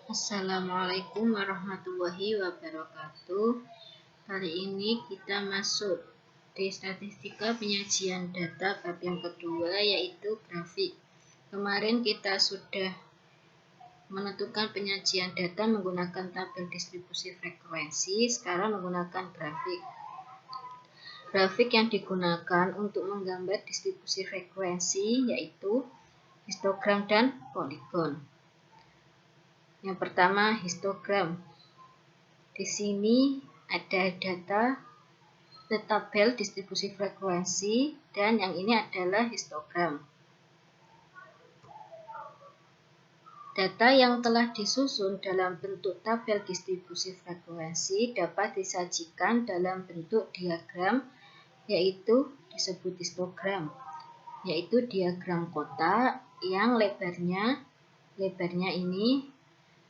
Assalamualaikum warahmatullahi wabarakatuh. Kali ini kita masuk di statistika penyajian data bab yang kedua, yaitu grafik. Kemarin kita sudah menentukan penyajian data menggunakan tabel distribusi frekuensi, sekarang menggunakan grafik. Grafik yang digunakan untuk menggambar distribusi frekuensi yaitu histogram dan poligon. Yang pertama, histogram. Di sini ada data tabel distribusi frekuensi dan yang ini adalah histogram. Data yang telah disusun dalam bentuk tabel distribusi frekuensi dapat disajikan dalam bentuk diagram, yaitu disebut histogram, yaitu diagram kotak yang lebarnya ini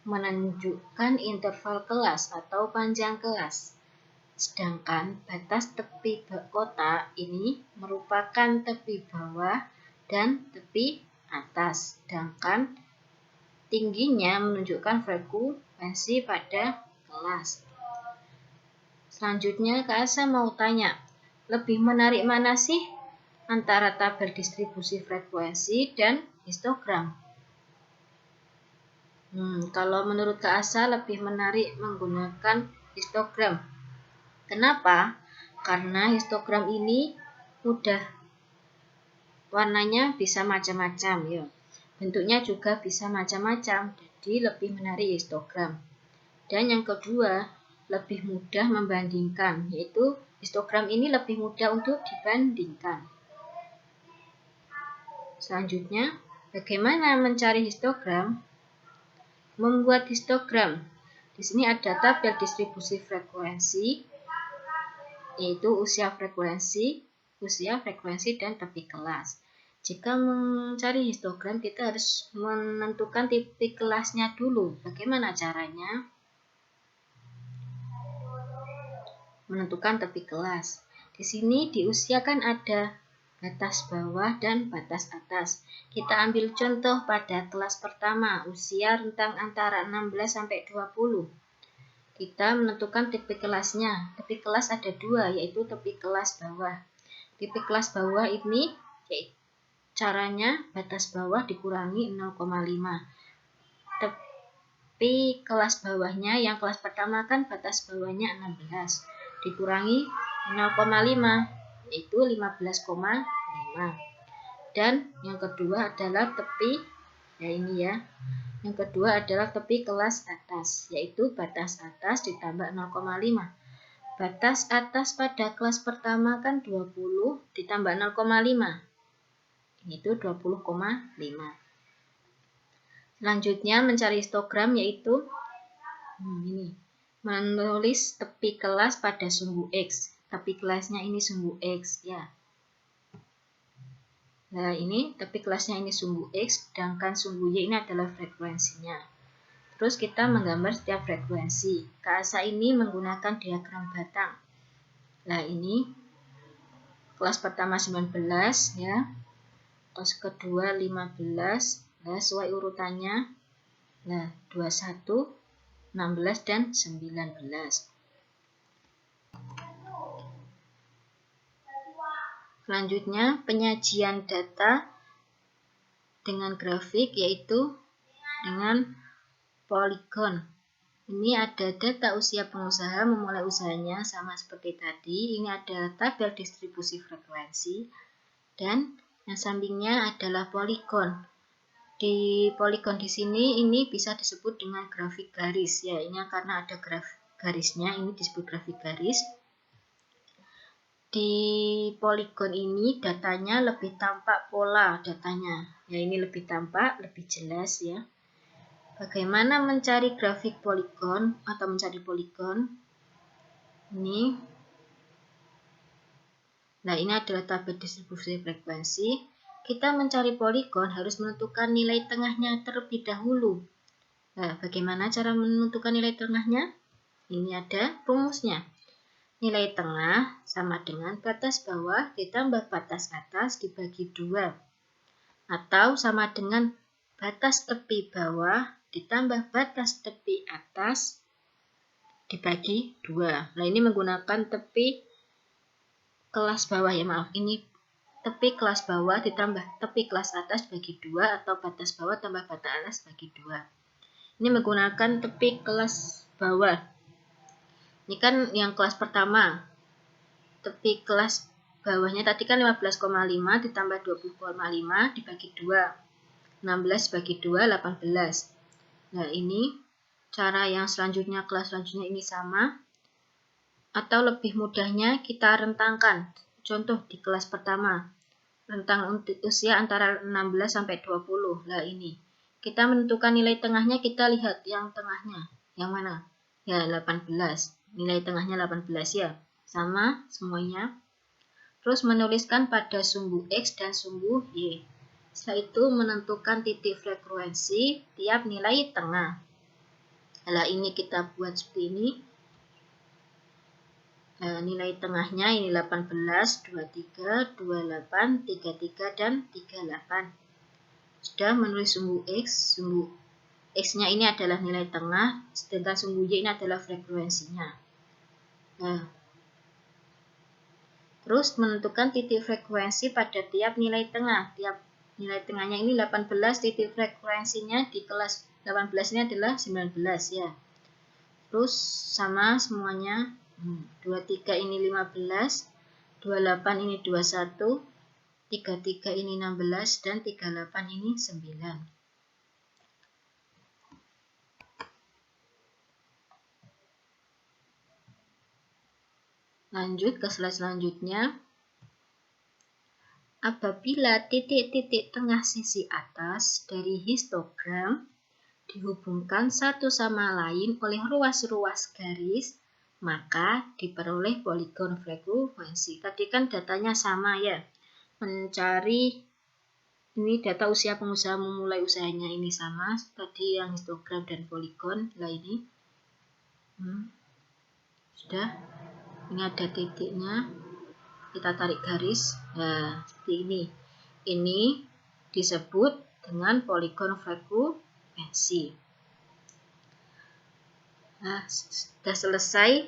menunjukkan interval kelas atau panjang kelas. Sedangkan batas tepi kotak ini merupakan tepi bawah dan tepi atas. Sedangkan tingginya menunjukkan frekuensi pada kelas. Selanjutnya Kak Asa mau tanya, lebih menarik mana sih antara tabel distribusi frekuensi dan histogram? Kalau menurut Kak Asa lebih menarik menggunakan histogram. Kenapa? Karena histogram ini mudah, warnanya bisa macam-macam ya. Bentuknya juga bisa macam-macam, jadi lebih menarik histogram. Dan yang kedua, lebih mudah membandingkan, yaitu histogram ini lebih mudah untuk dibandingkan. Selanjutnya, bagaimana mencari histogram? Membuat histogram. Di sini ada tabel distribusi frekuensi, yaitu usia frekuensi dan tepi kelas. Jika mencari histogram, kita harus menentukan tepi kelasnya dulu. Bagaimana caranya? Menentukan tepi kelas. Di sini di usia kan ada batas bawah dan batas atas. Kita ambil contoh pada kelas pertama, usia rentang antara 16 sampai 20. Kita menentukan tepi kelasnya. Tepi kelas ada dua, yaitu tepi kelas bawah. Tepi kelas bawah ini caranya batas bawah dikurangi 0,5. Tepi kelas bawahnya yang kelas pertama kan batas bawahnya 16. Dikurangi 0,5, yaitu 15,5. Dan yang kedua adalah tepi, Yang kedua adalah tepi kelas atas, yaitu batas atas ditambah 0,5. Batas atas pada kelas pertama kan 20 ditambah 0,5, yaitu 20,5. Selanjutnya mencari histogram, yaitu menulis tepi kelas pada sumbu X. Tepi kelasnya ini sumbu X ya. Nah, ini tepi kelasnya ini sumbu X, sedangkan sumbu Y ini adalah frekuensinya. Terus kita menggambar setiap frekuensi. Kak Asa ini menggunakan diagram batang. Nah, ini kelas pertama 19 ya. Kelas kedua 15. Nah, sesuai urutannya. Nah, 21, 16 dan 19. Selanjutnya, penyajian data dengan grafik, yaitu dengan poligon. Ini ada data usia pengusaha memulai usahanya sama seperti tadi. Ini ada tabel distribusi frekuensi. Dan yang sampingnya adalah poligon. Di poligon di sini ini bisa disebut dengan grafik garis ya. Ini karena ada garisnya, ini disebut grafik garis. Di poligon ini datanya lebih tampak pola datanya. Ya, ini lebih tampak, lebih jelas ya. Bagaimana mencari grafik poligon atau mencari poligon? Ini. Nah, ini adalah tabel distribusi frekuensi. Kita mencari poligon harus menentukan nilai tengahnya terlebih dahulu. Nah, bagaimana cara menentukan nilai tengahnya? Ini ada rumusnya. Nilai tengah sama dengan batas bawah ditambah batas atas dibagi 2. Atau sama dengan batas tepi bawah ditambah batas tepi atas dibagi 2. Nah, ini menggunakan tepi kelas bawah ya, maaf. Ini tepi kelas bawah ditambah tepi kelas atas bagi 2 atau batas bawah tambah batas atas bagi 2. Ini menggunakan tepi kelas bawah. Ini kan yang kelas pertama. Tepi kelas bawahnya tadi kan 15,5 ditambah 20,5 dibagi 2. 16 bagi 2, 18. Nah, ini cara yang selanjutnya, kelas selanjutnya ini sama. Atau lebih mudahnya kita rentangkan. Contoh di kelas pertama. Rentang untuk usia antara 16 sampai 20. Nah, ini. Kita menentukan nilai tengahnya, kita lihat yang tengahnya. Yang mana? Ya, 18. Nilai tengahnya 18 ya. Sama semuanya. Terus menuliskan pada sumbu X dan sumbu Y. Setelah itu menentukan titik frekuensi tiap nilai tengah. Nah, ini kita buat seperti ini. Nilai tengahnya ini 18, 23, 28, 33, dan 38. Sudah menulis sumbu X. Sumbu X-nya ini adalah nilai tengah, sedangkan sumbu Y ini adalah frekuensinya. Nah, terus menentukan titik frekuensi pada tiap nilai tengah. Tiap nilai tengahnya ini 18, titik frekuensinya di kelas 18 ini adalah 19 ya. Terus sama semuanya. 23 ini 15, 28 ini 21, 33 ini 16, dan 38 ini 9. Lanjut ke slide selanjutnya. Apabila titik-titik tengah sisi atas dari histogram dihubungkan satu sama lain oleh ruas-ruas garis, maka diperoleh poligon frekuensi. Tadi kan datanya sama ya. Mencari ini data usia pengusaha memulai usahanya ini sama. Tadi yang histogram dan poligon. Lah ini. Sudah. Ini ada titiknya. Kita tarik garis. Nah, seperti ini. Ini disebut dengan poligon frekuensi. Nah, sudah selesai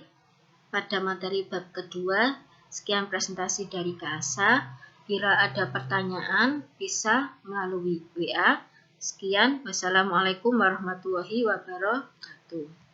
pada materi bab kedua. Sekian presentasi dari KASA. Bila ada pertanyaan, bisa melalui WA. Sekian. Wassalamualaikum warahmatullahi wabarakatuh.